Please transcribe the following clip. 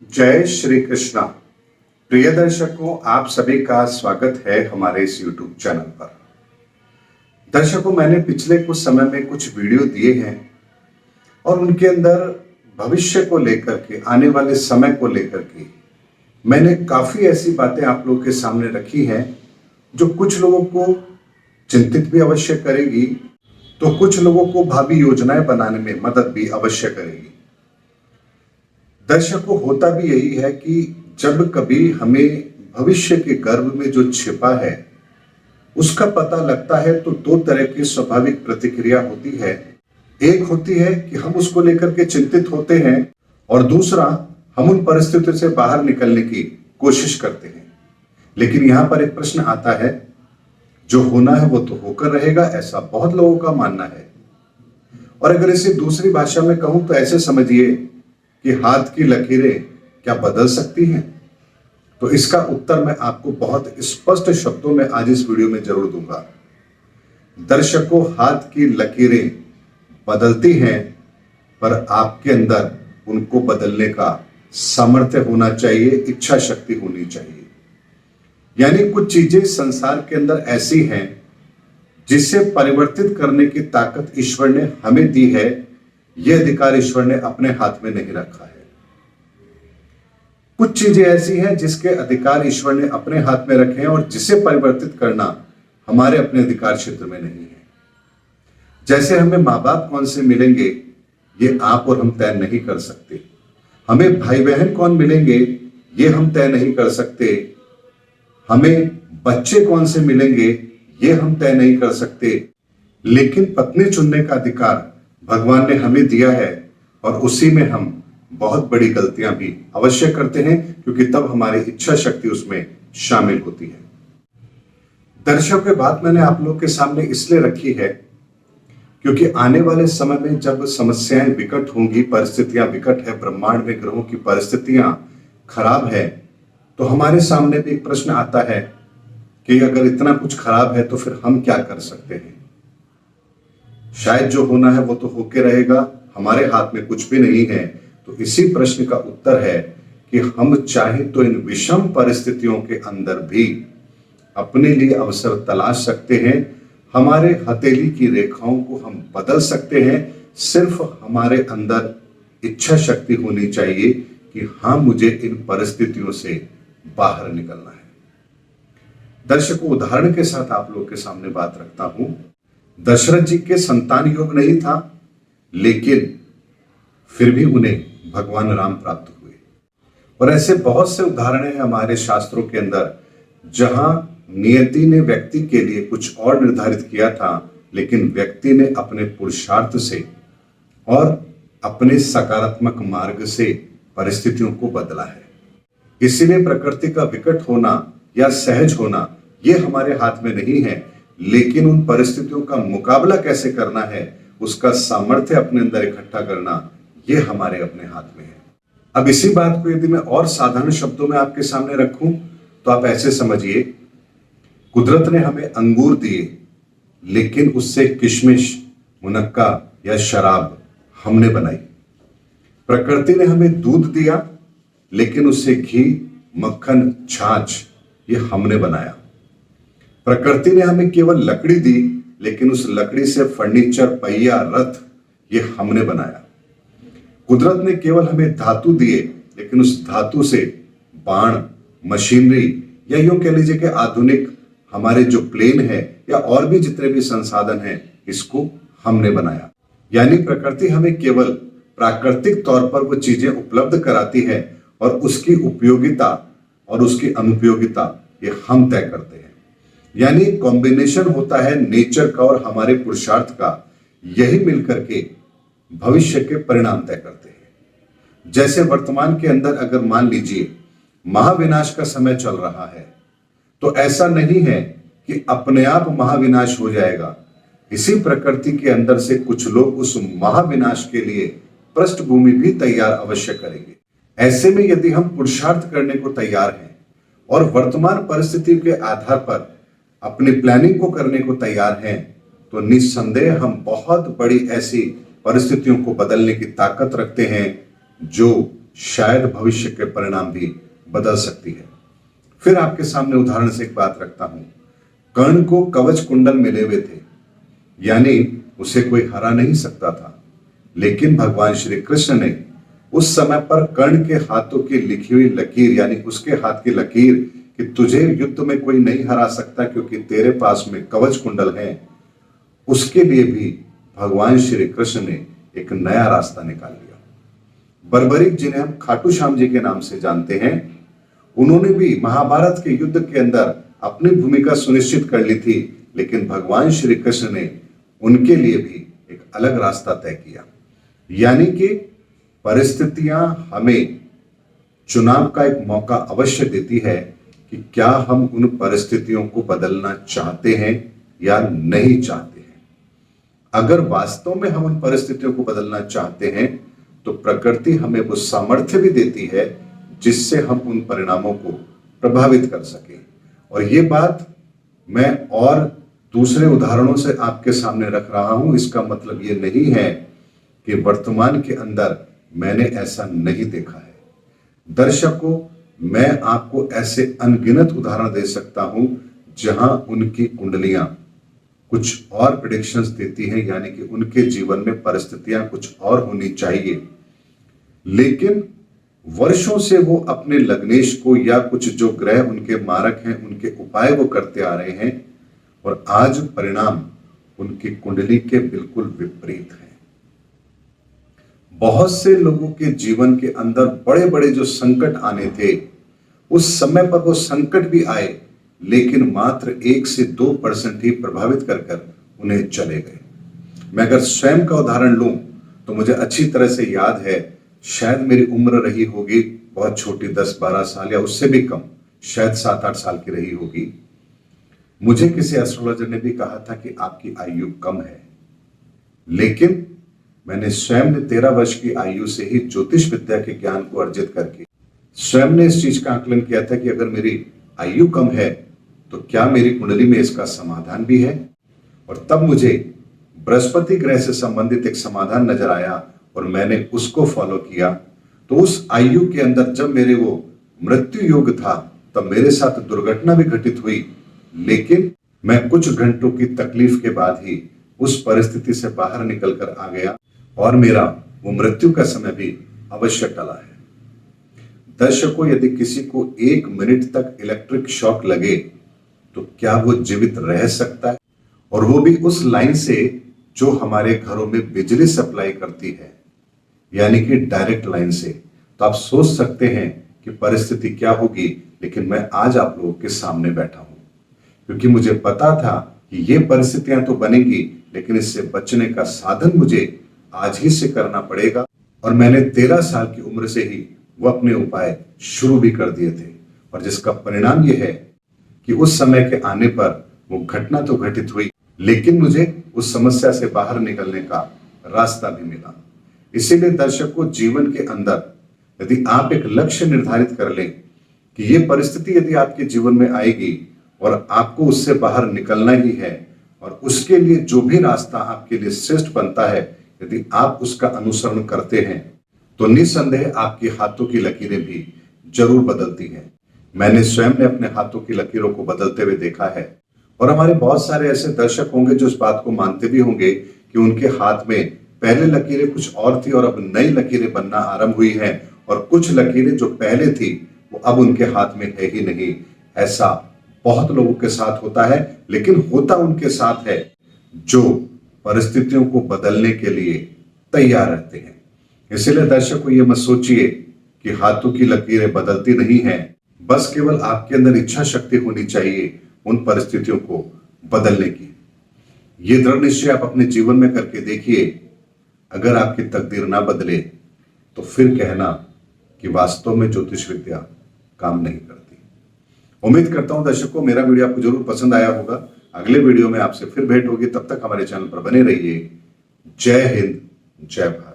जय श्री कृष्णा। प्रिय दर्शकों, आप सभी का स्वागत है हमारे इस YouTube चैनल पर। दर्शकों, मैंने पिछले कुछ समय में कुछ वीडियो दिए हैं और उनके अंदर भविष्य को लेकर के, आने वाले समय को लेकर के मैंने काफी ऐसी बातें आप लोगों के सामने रखी हैं जो कुछ लोगों को चिंतित भी अवश्य करेगी, तो कुछ लोगों को भावी योजनाएं बनाने में मदद भी अवश्य करेगी। दर्शकों, होता भी यही है कि जब कभी हमें भविष्य के गर्भ में जो छिपा है उसका पता लगता है तो दो तरह की स्वाभाविक प्रतिक्रिया होती है। एक होती है कि हम उसको लेकर के चिंतित होते हैं और दूसरा, हम उन परिस्थितियों से बाहर निकलने की कोशिश करते हैं। लेकिन यहां पर एक प्रश्न आता है, जो होना है वो तो होकर रहेगा, ऐसा बहुत लोगों का मानना है। और अगर इसे दूसरी भाषा में कहूं तो ऐसे समझिए कि हाथ की लकीरें क्या बदल सकती हैं? तो इसका उत्तर मैं आपको बहुत स्पष्ट शब्दों में आज इस वीडियो में जरूर दूंगा। दर्शकों, हाथ की लकीरें बदलती हैं, पर आपके अंदर उनको बदलने का सामर्थ्य होना चाहिए, इच्छा शक्ति होनी चाहिए। यानी कुछ चीजें संसार के अंदर ऐसी हैं जिसे परिवर्तित करने की ताकत ईश्वर ने हमें दी है। यह अधिकार ईश्वर ने अपने हाथ में नहीं रखा है। कुछ चीजें ऐसी हैं जिसके अधिकार ईश्वर ने अपने हाथ में रखे हैं और जिसे परिवर्तित करना हमारे अपने अधिकार क्षेत्र में नहीं है। जैसे हमें माँ बाप कौन से मिलेंगे ये आप और हम तय नहीं कर सकते। हमें भाई बहन कौन मिलेंगे ये हम तय नहीं कर सकते। हमें बच्चे कौन से मिलेंगे ये हम तय नहीं कर सकते। लेकिन पत्नी चुनने का अधिकार भगवान ने हमें दिया है और उसी में हम बहुत बड़ी गलतियां भी अवश्य करते हैं, क्योंकि तब हमारी इच्छा शक्ति उसमें शामिल होती है। दर्शकों, ये बात मैंने आप लोगों के सामने इसलिए रखी है क्योंकि आने वाले समय में जब समस्याएं विकट होंगी, परिस्थितियां विकट है, ब्रह्मांड में ग्रहों की परिस्थितियां खराब है, तो हमारे सामने भी एक प्रश्न आता है कि अगर इतना कुछ खराब है तो फिर हम क्या कर सकते हैं। शायद जो होना है वो तो होके रहेगा, हमारे हाथ में कुछ भी नहीं है। तो इसी प्रश्न का उत्तर है कि हम चाहे तो इन विषम परिस्थितियों के अंदर भी अपने लिए अवसर तलाश सकते हैं। हमारे हथेली की रेखाओं को हम बदल सकते हैं। सिर्फ हमारे अंदर इच्छा शक्ति होनी चाहिए कि हाँ, मुझे इन परिस्थितियों से बाहर निकलना है। दर्शकों, उदाहरण के साथ आप लोगों के सामने बात रखता हूं। दशरथ जी के संतान योग नहीं था, लेकिन फिर भी उन्हें भगवान राम प्राप्त हुए। और ऐसे बहुत से उदाहरण हैं हमारे शास्त्रों के अंदर जहां नियति ने व्यक्ति के लिए कुछ और निर्धारित किया था, लेकिन व्यक्ति ने अपने पुरुषार्थ से और अपने सकारात्मक मार्ग से परिस्थितियों को बदला है। इसीलिए प्रकृति का विकट होना या सहज होना यह हमारे हाथ में नहीं है, लेकिन उन परिस्थितियों का मुकाबला कैसे करना है, उसका सामर्थ्य अपने अंदर इकट्ठा करना, यह हमारे अपने हाथ में है। अब इसी बात को यदि मैं और साधारण शब्दों में आपके सामने रखूं तो आप ऐसे समझिए, कुदरत ने हमें अंगूर दिए, लेकिन उससे किशमिश, मुनक्का या शराब हमने बनाई। प्रकृति ने हमें दूध दिया, लेकिन उससे घी, मक्खन, छाछ ये हमने बनाया। प्रकृति ने हमें केवल लकड़ी दी, लेकिन उस लकड़ी से फर्नीचर, पहिया, रथ ये हमने बनाया। कुदरत ने केवल हमें धातु दिए, लेकिन उस धातु से बाण, मशीनरी या यूं कह लीजिए कि आधुनिक हमारे जो प्लेन है या और भी जितने भी संसाधन हैं, इसको हमने बनाया। यानी प्रकृति हमें केवल प्राकृतिक तौर पर वो चीजें उपलब्ध कराती है और उसकी उपयोगिता और उसकी अनुपयोगिता ये हम तय करते हैं। यानी कॉम्बिनेशन होता है नेचर का और हमारे पुरुषार्थ का, यही मिलकर के भविष्य के परिणाम तय करते हैं। जैसे वर्तमान के अंदर अगर मान लीजिए महाविनाश का समय चल रहा है, तो ऐसा नहीं है कि अपने आप महाविनाश हो जाएगा। इसी प्रकृति के अंदर से कुछ लोग उस महाविनाश के लिए पृष्ठभूमि भी तैयार अवश्य करेंगे। ऐसे में यदि हम पुरुषार्थ करने को तैयार हैं और वर्तमान परिस्थिति के आधार पर अपनी प्लानिंग को करने को तैयार हैं, तो निस्संदेह हम बहुत बड़ी ऐसी परिस्थितियों को बदलने की ताकत रखते हैं जो शायद भविष्य के परिणाम भी बदल सकती है। फिर आपके सामने उदाहरण से एक बात रखता हूं। कर्ण को कवच कुंडल मिले हुए थे, यानी उसे कोई हरा नहीं सकता था, लेकिन भगवान श्री कृष्ण ने उस समय पर कर्ण के हाथों की लिखी हुई लकीर, यानी उसके हाथ की लकीर कि तुझे युद्ध में कोई नहीं हरा सकता क्योंकि तेरे पास में कवच कुंडल है, उसके लिए भी भगवान श्री कृष्ण ने एक नया रास्ता निकाल लिया। बर्बरीक, जिन्हें हम खाटू श्याम जी के नाम से जानते हैं, उन्होंने भी महाभारत के युद्ध के अंदर अपनी भूमिका सुनिश्चित कर ली थी, लेकिन भगवान श्री कृष्ण ने उनके लिए भी एक अलग रास्ता तय किया। यानी कि परिस्थितियां हमें चुनाव का एक मौका अवश्य देती है कि क्या हम उन परिस्थितियों को बदलना चाहते हैं या नहीं चाहते हैं। अगर वास्तव में हम उन परिस्थितियों को बदलना चाहते हैं तो प्रकृति हमें वो सामर्थ्य भी देती है जिससे हम उन परिणामों को प्रभावित कर सकें। और ये बात मैं और दूसरे उदाहरणों से आपके सामने रख रहा हूं। इसका मतलब ये नहीं है कि वर्तमान के अंदर मैंने ऐसा नहीं देखा है। दर्शकों, मैं आपको ऐसे अनगिनत उदाहरण दे सकता हूं जहां उनकी कुंडलियां कुछ और प्रेडिक्शंस देती हैं, यानी कि उनके जीवन में परिस्थितियां कुछ और होनी चाहिए, लेकिन वर्षों से वो अपने लग्नेश को या कुछ जो ग्रह उनके मारक हैं उनके उपाय वो करते आ रहे हैं, और आज परिणाम उनकी कुंडली के बिल्कुल विपरीत है। बहुत से लोगों के जीवन के अंदर बड़े बड़े जो संकट आने थे, उस समय पर वो संकट भी आए, लेकिन मात्र 1 से 2% ही प्रभावित कर उन्हें चले गए। मैं अगर स्वयं का उदाहरण लूं तो मुझे अच्छी तरह से याद है, शायद मेरी उम्र रही होगी बहुत छोटी, 10-12 साल या उससे भी कम, शायद 7-8 साल की रही होगी। मुझे किसी एस्ट्रोलॉजर ने भी कहा था कि आपकी आयु कम है, लेकिन मैंने स्वयं ने 13 वर्ष की आयु से ही ज्योतिष विद्या के ज्ञान को अर्जित करके स्वयं ने इस चीज का आकलन किया था कि अगर मेरी आयु कम है तो क्या मेरी कुंडली में इसका समाधान भी है। और तब मुझे बृहस्पति ग्रह से संबंधित एक समाधान नजर आया और मैंने उसको फॉलो किया। तो उस आयु के अंदर जब मेरे वो मृत्यु योग था, तब मेरे साथ दुर्घटना भी घटित हुई, लेकिन मैं कुछ घंटों की तकलीफ के बाद ही उस परिस्थिति से बाहर निकलकर आ गया और मेरा वो मृत्यु का समय भी अवश्य टला है। दर्शकों, यदि किसी को 1 मिनट तक इलेक्ट्रिक शॉक लगे तो क्या वो जीवित रह सकता है, और वो भी उस लाइन से जो हमारे घरों में बिजली सप्लाई करती है, यानी कि डायरेक्ट लाइन से। तो आप सोच सकते हैं कि परिस्थिति क्या होगी, लेकिन मैं आज आप लोगों के सामने बैठा हूं क्योंकि मुझे पता था कि ये परिस्थितियां तो बनेंगी, लेकिन इससे बचने का साधन मुझे आज ही से करना पड़ेगा। और मैंने 13 साल की उम्र से ही वो अपने उपाय शुरू भी कर दिए थे, और जिसका परिणाम यह है कि उस समय के आने पर वो घटना तो घटित हुई, लेकिन मुझे उस समस्या से बाहर निकलने का रास्ता भी मिला। इसीलिए दर्शकों, जीवन के अंदर यदि आप एक लक्ष्य निर्धारित कर लें कि ये परिस्थिति यदि आपके जीवन में आएगी और आपको उससे बाहर निकलना ही है, और उसके लिए जो भी रास्ता आपके लिए श्रेष्ठ बनता है, यदि आप उसका अनुसरण करते हैं तो निस्संदेह आपके हाथों की लकीरें भी जरूर बदलती हैं। मैंने स्वयं ने अपने हाथों की लकीरों को बदलते हुए देखा है, और हमारे बहुत सारे ऐसे दर्शक होंगे जो इस बात को मानते भी होंगे कि उनके हाथ में पहले लकीरें कुछ और थी और अब नई लकीरें बनना आरंभ हुई हैं, और कुछ लकीरें जो पहले थी वो अब उनके हाथ में है ही नहीं। ऐसा बहुत लोगों के साथ होता है, लेकिन होता उनके साथ है जो परिस्थितियों को बदलने के लिए तैयार रहते हैं। इसलिए दर्शकों, ये मत सोचिए कि हाथों की लकीरें बदलती नहीं हैं, बस केवल आपके अंदर इच्छा शक्ति होनी चाहिए उन परिस्थितियों को बदलने की। ये दृढ़ निश्चय आप अपने जीवन में करके देखिए। अगर आपकी तकदीर ना बदले तो फिर कहना कि वास्तव में ज्योतिष विद्या काम नहीं करती। उम्मीद करता हूं दर्शकों, मेरा वीडियो आपको जरूर पसंद आया होगा। अगले वीडियो में आपसे फिर भेंट होगी, तब तक हमारे चैनल पर बने रहिए। जय हिंद, जय भारत।